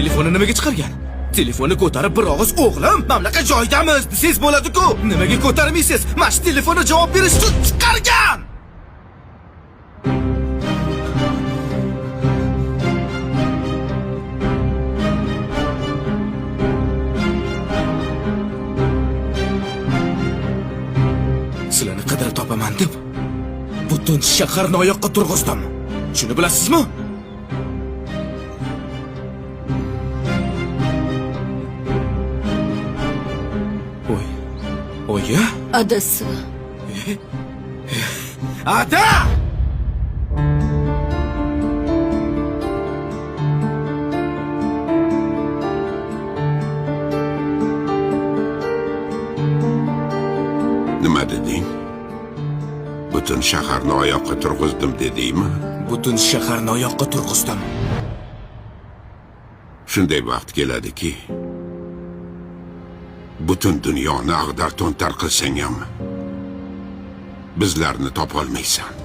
Telefonni nimaga chiqargan? Telefonni ko'tarib bir og'iz o'g'lim, mamlakat joydamiz desangiz bo'ladi-ku. Nimaga ko'tarmaysiz? Mana shu telefonga javob berish uchun chiqargan. Sizlarni qidirib topaman deb butun shaharni oyoqqa turg'izdim. Shuni bilasizmi? Oya? Adasi. Ada! Nima deding? Butun shaharni oyoqqa turg'izdim dedingmi? Butun shaharni oyoqqa turg'izdim. Shunday vaqt keladiki, butun dunyoni ag'dar-to'ntar qilsang ham bizlarni topolmaysan.